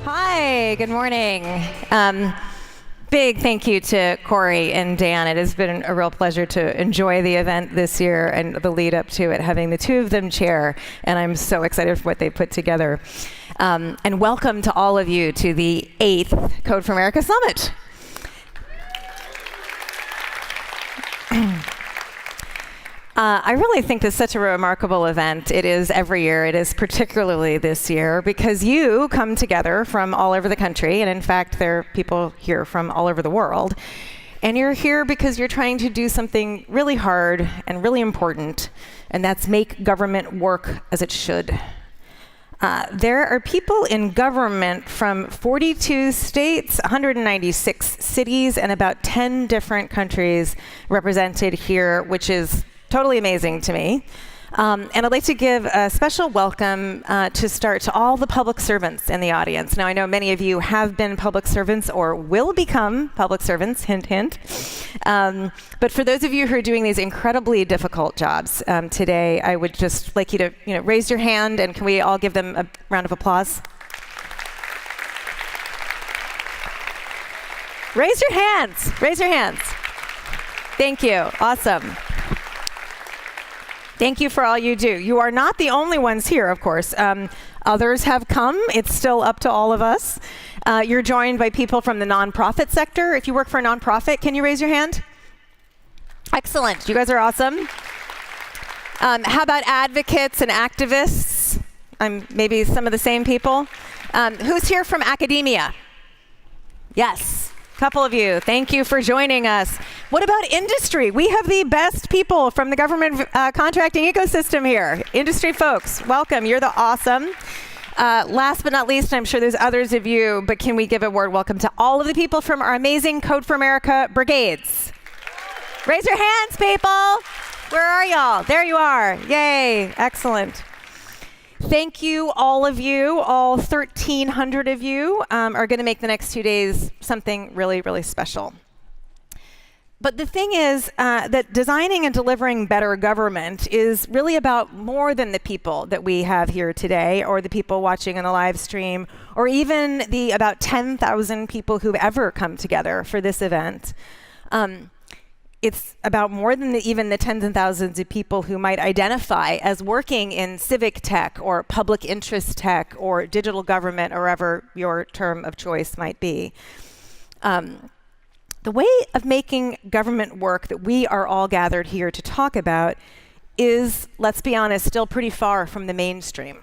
Hi, good morning. Big thank you to Corey and Dan. It has been a real pleasure to enjoy the event this year and the lead up to it, having the two of them chair, and I'm so excited for what they put together. And welcome to all of you to the 8th Code for America Summit. I really think this is such a remarkable event. It is every year. It is particularly this year because you come together from all over the country, and in fact, there are people here from all over the world. And you're here because you're trying to do something really hard and really important, and that's make government work as it should. There are people in government from 42 states, 196 cities, and about 10 different countries represented here, which is totally amazing to me. And I'd like to give a special welcome to start to all the public servants in the audience. Now, I know many of you have been public servants or will become public servants, hint, hint. But for those of you who are doing these incredibly difficult jobs today, I would just like you to raise your hand, and can we all give them a round of applause? Raise your hands. Raise your hands. Thank you. Awesome. Thank you for all you do. You are not the only ones here, of course. Others have come. It's still up to all of us. You're joined by people from the nonprofit sector. If you work for a nonprofit, can you raise your hand? Excellent. You guys are awesome. How about advocates and activists? Maybe some of the same people. Who's here from academia? Yes. Couple of you. Thank you for joining us. What about industry? We have the best people from the government contracting ecosystem here. Industry folks, welcome. You're the awesome. Last but not least, I'm sure there's others of you, but can we give a word welcome to all of the people from our amazing Code for America brigades? Raise your hands, people. Where are y'all? There you are. Yay. Excellent. Thank you, all of you. All 1,300 of you are going to make the next 2 days something really, really special. But the thing is that designing and delivering better government is really about more than the people that we have here today, or the people watching on the live stream, or even the about 10,000 people who've ever come together for this event. It's about more than even the tens and thousands of people who might identify as working in civic tech or public interest tech or digital government, or wherever your term of choice might be. The way of making government work that we are all gathered here to talk about is, let's be honest, still pretty far from the mainstream.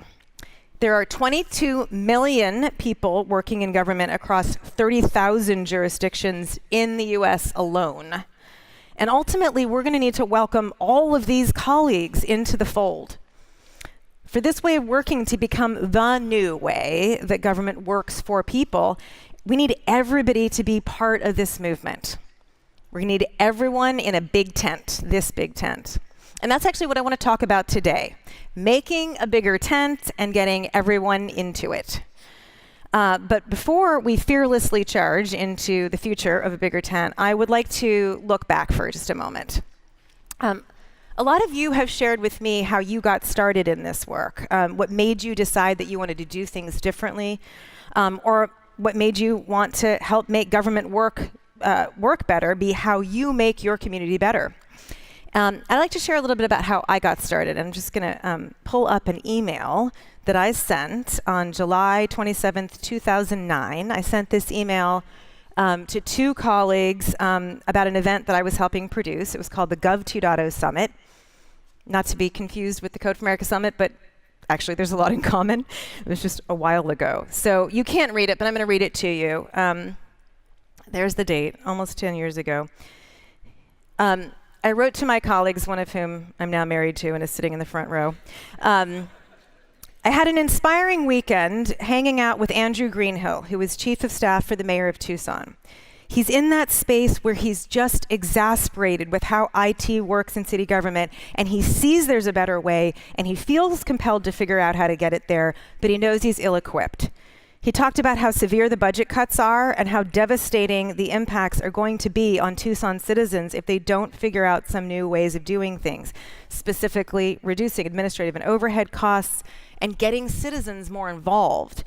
There are 22 million people working in government across 30,000 jurisdictions in the US alone. And ultimately, we're going to need to welcome all of these colleagues into the fold. For this way of working to become the new way that government works for people, we need everybody to be part of this movement. We're going to need everyone in a big tent, this big tent. And that's actually what I want to talk about today, making a bigger tent and getting everyone into it. But before we fearlessly charge into the future of a bigger tent, I would like to look back for just a moment. A lot of you have shared with me how you got started in this work, what made you decide that you wanted to do things differently, or what made you want to help make government work better, be how you make your community better. I'd like to share a little bit about how I got started. I'm just going to pull up an email that I sent on July 27th, 2009. I sent this email to two colleagues about an event that I was helping produce. It was called the Gov 2.0 Summit. Not to be confused with the Code for America Summit, but actually there's a lot in common. It was just a while ago. So you can't read it, but I'm going to read it to you. There's the date, almost 10 years ago. I wrote to my colleagues, one of whom I'm now married to and is sitting in the front row. I had an inspiring weekend hanging out with Andrew Greenhill, who is chief of staff for the mayor of Tucson. He's in that space where he's just exasperated with how IT works in city government, and he sees there's a better way, and he feels compelled to figure out how to get it there, but he knows he's ill-equipped. He talked about how severe the budget cuts are and how devastating the impacts are going to be on Tucson citizens if they don't figure out some new ways of doing things, specifically reducing administrative and overhead costs and getting citizens more involved.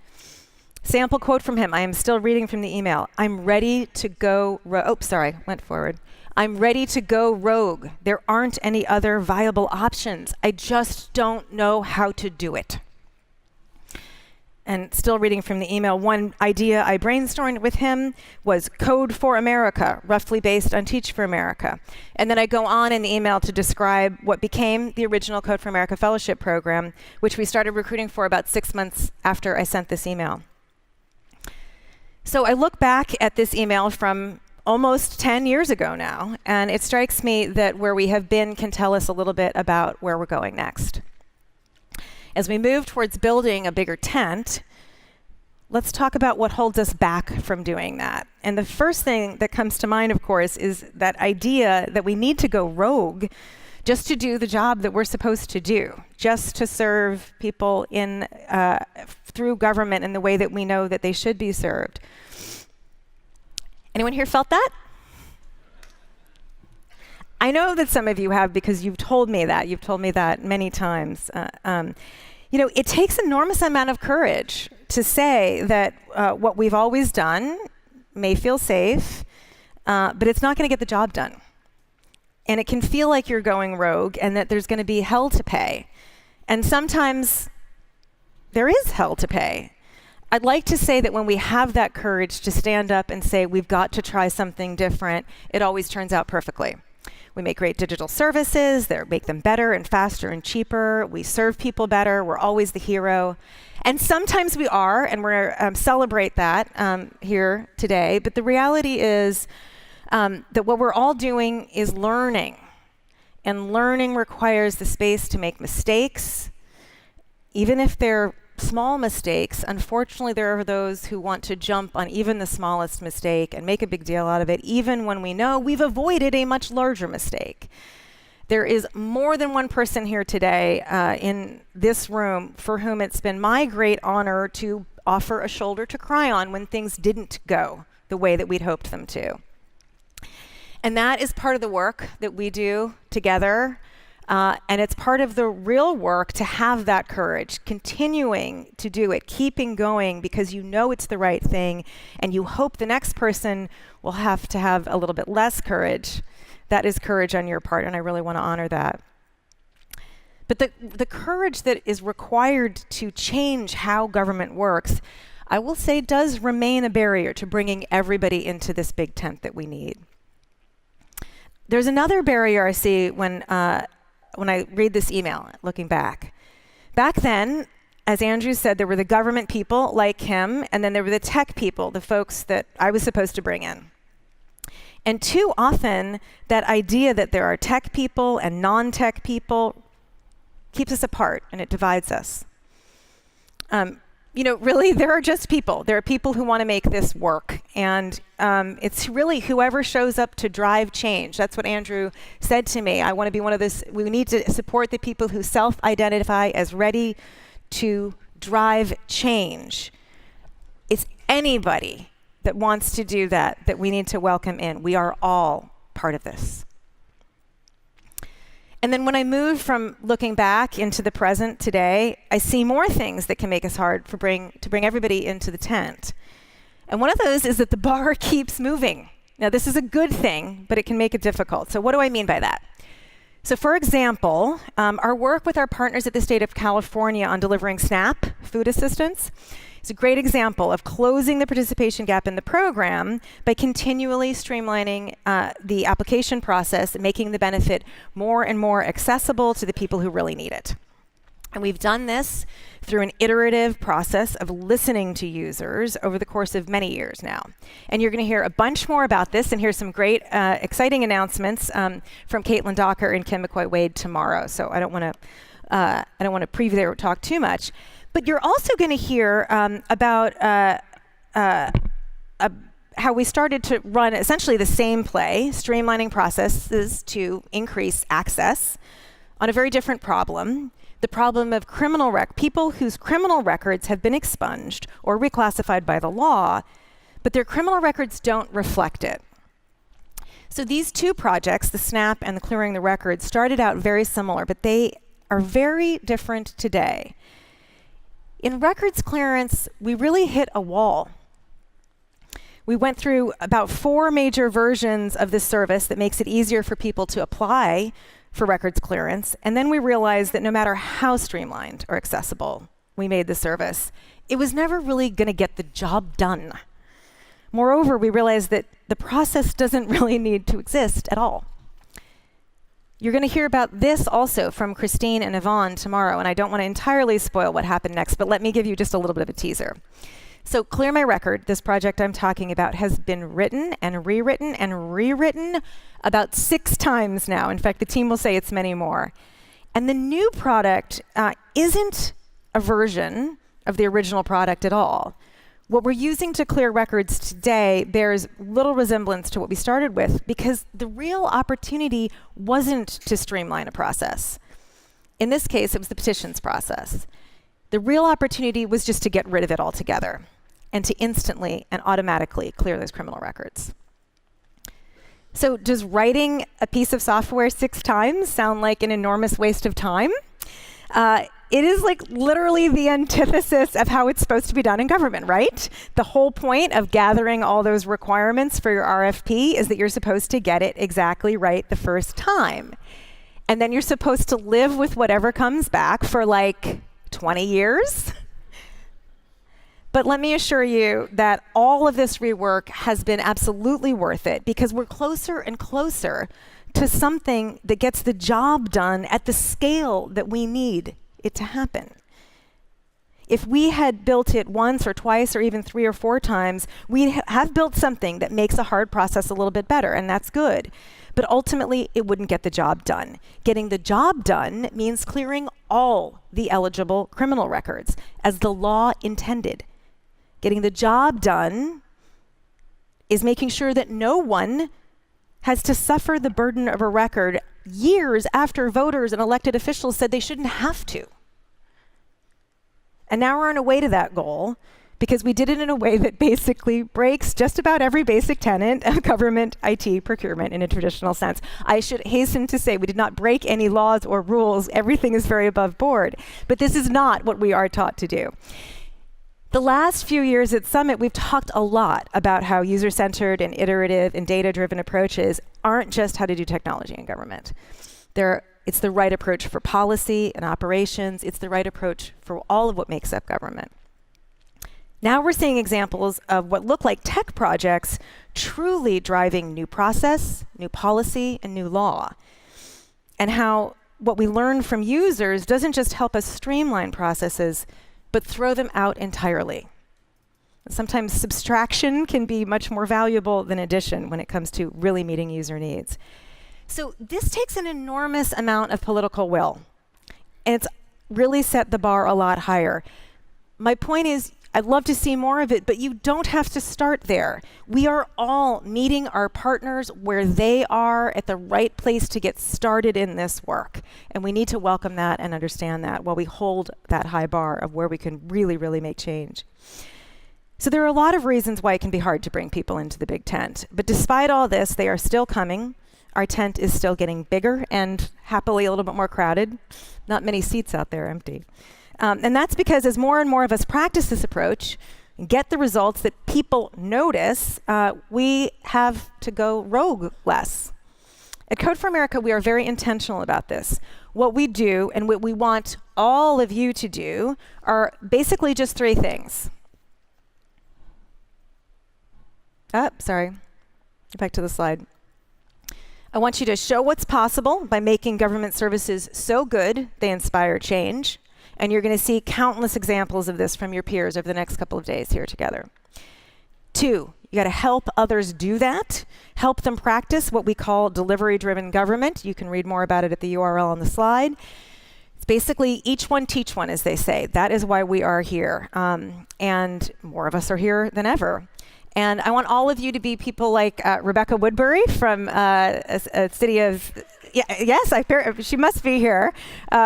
Sample quote from him. I am still reading from the email. I'm ready to go went forward. I'm ready to go rogue. There aren't any other viable options. I just don't know how to do it. And still reading from the email, one idea I brainstormed with him was Code for America, roughly based on Teach for America. And then I go on in the email to describe what became the original Code for America Fellowship Program, which we started recruiting for about 6 months after I sent this email. So I look back at this email from almost 10 years ago now, and it strikes me that where we have been can tell us a little bit about where we're going next. As we move towards building a bigger tent, let's talk about what holds us back from doing that. And the first thing that comes to mind, of course, is that idea that we need to go rogue just to do the job that we're supposed to do, just to serve people through government in the way that we know that they should be served. Anyone here felt that? I know that some of you have, because you've told me that. You've told me that many times. It takes an enormous amount of courage to say that what we've always done may feel safe, but it's not going to get the job done. And it can feel like you're going rogue and that there's going to be hell to pay. And sometimes there is hell to pay. I'd like to say that when we have that courage to stand up and say we've got to try something different, it always turns out perfectly. We make great digital services that make them better and faster and cheaper. We serve people better. We're always the hero. And sometimes we are, and we're celebrate that here today. But the reality is that what we're all doing is learning. And learning requires the space to make mistakes. Even if they're small mistakes, unfortunately, there are those who want to jump on even the smallest mistake and make a big deal out of it, even when we know we've avoided a much larger mistake. There is more than one person here today in this room for whom it's been my great honor to offer a shoulder to cry on when things didn't go the way that we'd hoped them to. And that is part of the work that we do together. And it's part of the real work to have that courage, continuing to do it, keeping going because you know it's the right thing, and you hope the next person will have to have a little bit less courage. That is courage on your part, and I really want to honor that. But the courage that is required to change how government works, I will say, does remain a barrier to bringing everybody into this big tent that we need. There's another barrier I see when I read this email, looking back. Back then, as Andrew said, there were the government people like him, and then there were the tech people, the folks that I was supposed to bring in. And too often, that idea that there are tech people and non-tech people keeps us apart, and it divides us. Really, there are just people. There are people who want to make this work. And it's really whoever shows up to drive change. That's what Andrew said to me. I want to be one of those. We need to support the people who self-identify as ready to drive change. It's anybody that wants to do that we need to welcome in. We are all part of this. And then when I move from looking back into the present today, I see more things that can make us hard to bring everybody into the tent. And one of those is that the bar keeps moving. Now, this is a good thing, but it can make it difficult. So what do I mean by that? So for example, our work with our partners at the state of California on delivering SNAP food assistance is a great example of closing the participation gap in the program by continually streamlining the application process and making the benefit more and more accessible to the people who really need it. And we've done this through an iterative process of listening to users over the course of many years now. And you're going to hear a bunch more about this and hear some great, exciting announcements from Caitlin Docker and Kim McCoy-Wade tomorrow. So I don't want to preview their talk too much. But you're also going to hear about how we started to run essentially the same play, streamlining processes to increase access on a very different problem. The problem of people whose criminal records have been expunged or reclassified by the law, but their criminal records don't reflect it. So these two projects, the SNAP and the Clearing the Records, started out very similar, but they are very different today. In records clearance, we really hit a wall. We went through about 4 major versions of this service that makes it easier for people to apply for records clearance, and then we realized that no matter how streamlined or accessible we made the service, it was never really going to get the job done. Moreover, we realized that the process doesn't really need to exist at all. You're going to hear about this also from Christine and Yvonne tomorrow, and I don't want to entirely spoil what happened next, but let me give you just a little bit of a teaser. So Clear My Record, this project I'm talking about, has been written and rewritten about 6 times now. In fact, the team will say it's many more. And the new product isn't a version of the original product at all. What we're using to clear records today bears little resemblance to what we started with because the real opportunity wasn't to streamline a process. In this case, it was the petitions process. The real opportunity was just to get rid of it altogether and to instantly and automatically clear those criminal records. So does writing a piece of software 6 times sound like an enormous waste of time? It is like literally the antithesis of how it's supposed to be done in government, right? The whole point of gathering all those requirements for your RFP is that you're supposed to get it exactly right the first time. And then you're supposed to live with whatever comes back for like 20 years. But let me assure you that all of this rework has been absolutely worth it because we're closer and closer to something that gets the job done at the scale that we need it to happen. If we had built it once or twice or even 3 or 4 times, we'd have built something that makes a hard process a little bit better, and that's good. But ultimately, it wouldn't get the job done. Getting the job done means clearing all the eligible criminal records, as the law intended. Getting the job done is making sure that no one has to suffer the burden of a record years after voters and elected officials said they shouldn't have to. And now we're on a way to that goal because we did it in a way that basically breaks just about every basic tenet of government IT procurement in a traditional sense. I should hasten to say we did not break any laws or rules. Everything is very above board. But this is not what we are taught to do. The last few years at Summit, we've talked a lot about how user-centered and iterative and data-driven approaches aren't just how to do technology in government. It's the right approach for policy and operations. It's the right approach for all of what makes up government. Now we're seeing examples of what look like tech projects truly driving new process, new policy, and new law. And how what we learn from users doesn't just help us streamline processes, but throw them out entirely. Sometimes subtraction can be much more valuable than addition when it comes to really meeting user needs. So this takes an enormous amount of political will, and it's really set the bar a lot higher. My point is, I'd love to see more of it, but you don't have to start there. We are all meeting our partners where they are at the right place to get started in this work. And we need to welcome that and understand that while we hold that high bar of where we can really, really make change. So there are a lot of reasons why it can be hard to bring people into the big tent. But despite all this, they are still coming. Our tent is still getting bigger and happily a little bit more crowded. Not many seats out there empty. And that's because as more and more of us practice this approach and get the results that people notice, we have to go rogue less. At Code for America, we are very intentional about this. What we do and what we want all of you to do are basically just 3 things. Sorry. Get back to the slide. I want you to show what's possible by making government services so good they inspire change. And you're going to see countless examples of this from your peers over the next couple of days here together. 2, you got to help others do that. Help them practice what we call delivery-driven government. You can read more about it at the URL on the slide. It's basically each one teach one, as they say. That is why we are here. And more of us are here than ever. And I want all of you to be people like Rebecca Woodbury from a city of... Yes, she must be here,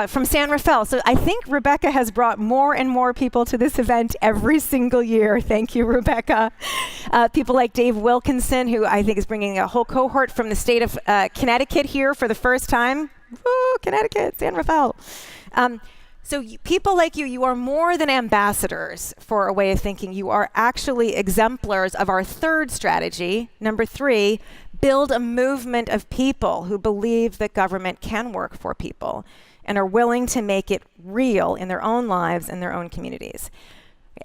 from San Rafael. So I think Rebecca has brought more and more people to this event every single year. Thank you, Rebecca. People like Dave Wilkinson, who I think is bringing a whole cohort from the state of Connecticut here for the first time. Woo, Connecticut, San Rafael. So people like you are more than ambassadors for a way of thinking. You are actually exemplars of our third strategy. Number 3, build a movement of people who believe that government can work for people and are willing to make it real in their own lives and their own communities.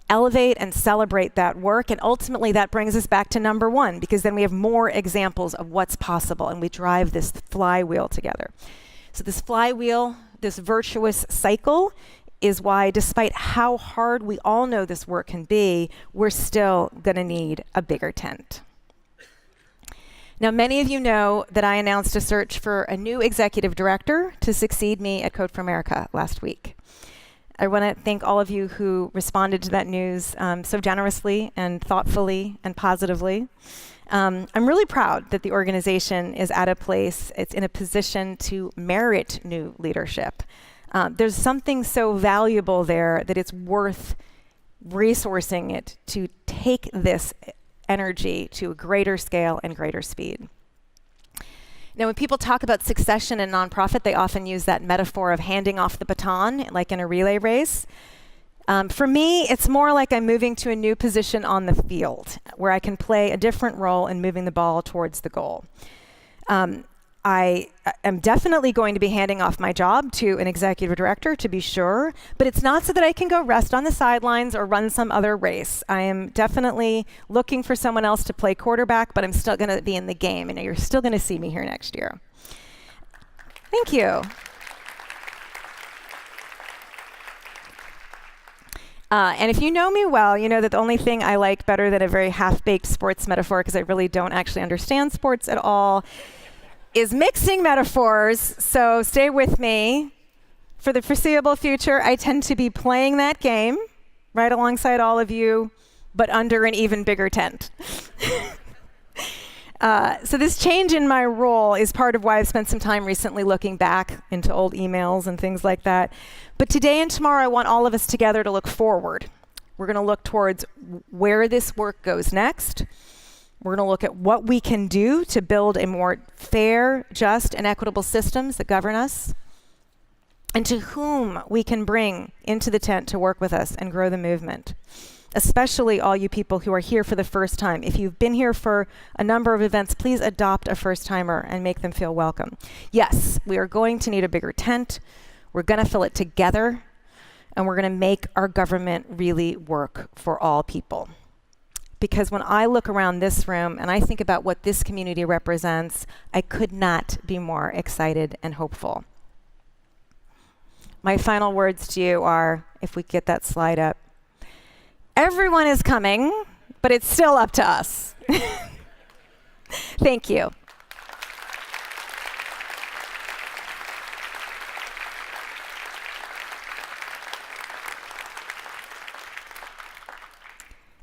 Elevate and celebrate that work, and ultimately that brings us back to number 1, because then we have more examples of what's possible and we drive this flywheel together. So this flywheel, this virtuous cycle, is why, despite how hard we all know this work can be, we're still going to need a bigger tent. Now, many of you know that I announced a search for a new executive director to succeed me at Code for America last week. I want to thank all of you who responded to that news so generously and thoughtfully and positively. I'm really proud that the organization is at a place, it's in a position to merit new leadership. There's something so valuable there that it's worth resourcing it to take this energy to a greater scale and greater speed. Now, when people talk about succession in nonprofit, they often use that metaphor of handing off the baton, like in a relay race. For me, it's more like I'm moving to a new position on the field where I can play a different role in moving the ball towards the goal. I am definitely going to be handing off my job to an executive director, to be sure, but it's not so that I can go rest on the sidelines or run some other race. I am definitely looking for someone else to play quarterback, but I'm still going to be in the game. And you're still going to see me here next year. Thank you. And if you know me well, you know that the only thing I like better than a very half-baked sports metaphor, because I really don't actually understand sports at all, is mixing metaphors. So stay with me. For the foreseeable future, I tend to be playing that game right alongside all of you, but under an even bigger tent. So this change in my role is part of why I've spent some time recently looking back into old emails and things like that. But today and tomorrow, I want all of us together to look forward. We're going to look towards where this work goes next. We're going to look at what we can do to build a more fair, just, and equitable systems that govern us, and to whom we can bring into the tent to work with us and grow the movement. Especially all you people who are here for the first time. If you've been here for a number of events, please adopt a first-timer and make them feel welcome. Yes, we are going to need a bigger tent. We're going to fill it together, and we're going to make our government really work for all people. Because when I look around this room and I think about what this community represents, I could not be more excited and hopeful. My final words to you are, if we get that slide up, everyone is coming, but it's still up to us. Thank you.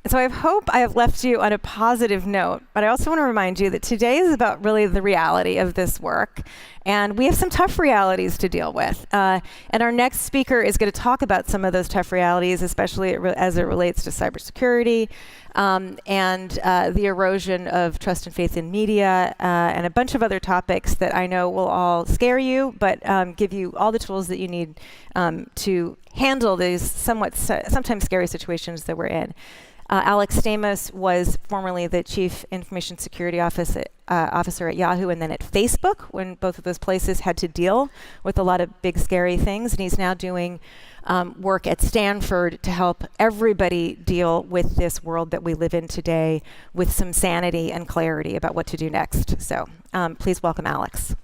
So I hope I have left you on a positive note, but I also want to remind you that today is about really the reality of this work. And we have some tough realities to deal with. And our next speaker is going to talk about some of those tough realities, especially as it relates to cybersecurity and the erosion of trust and faith in media and a bunch of other topics that I know will all scare you, but give you all the tools that you need to handle these sometimes scary situations that we're in. Alex Stamos was formerly the Chief Information Security Officer at Yahoo and then at Facebook, when both of those places had to deal with a lot of big, scary things. And he's now doing work at Stanford to help everybody deal with this world that we live in today with some sanity and clarity about what to do next. So please welcome Alex.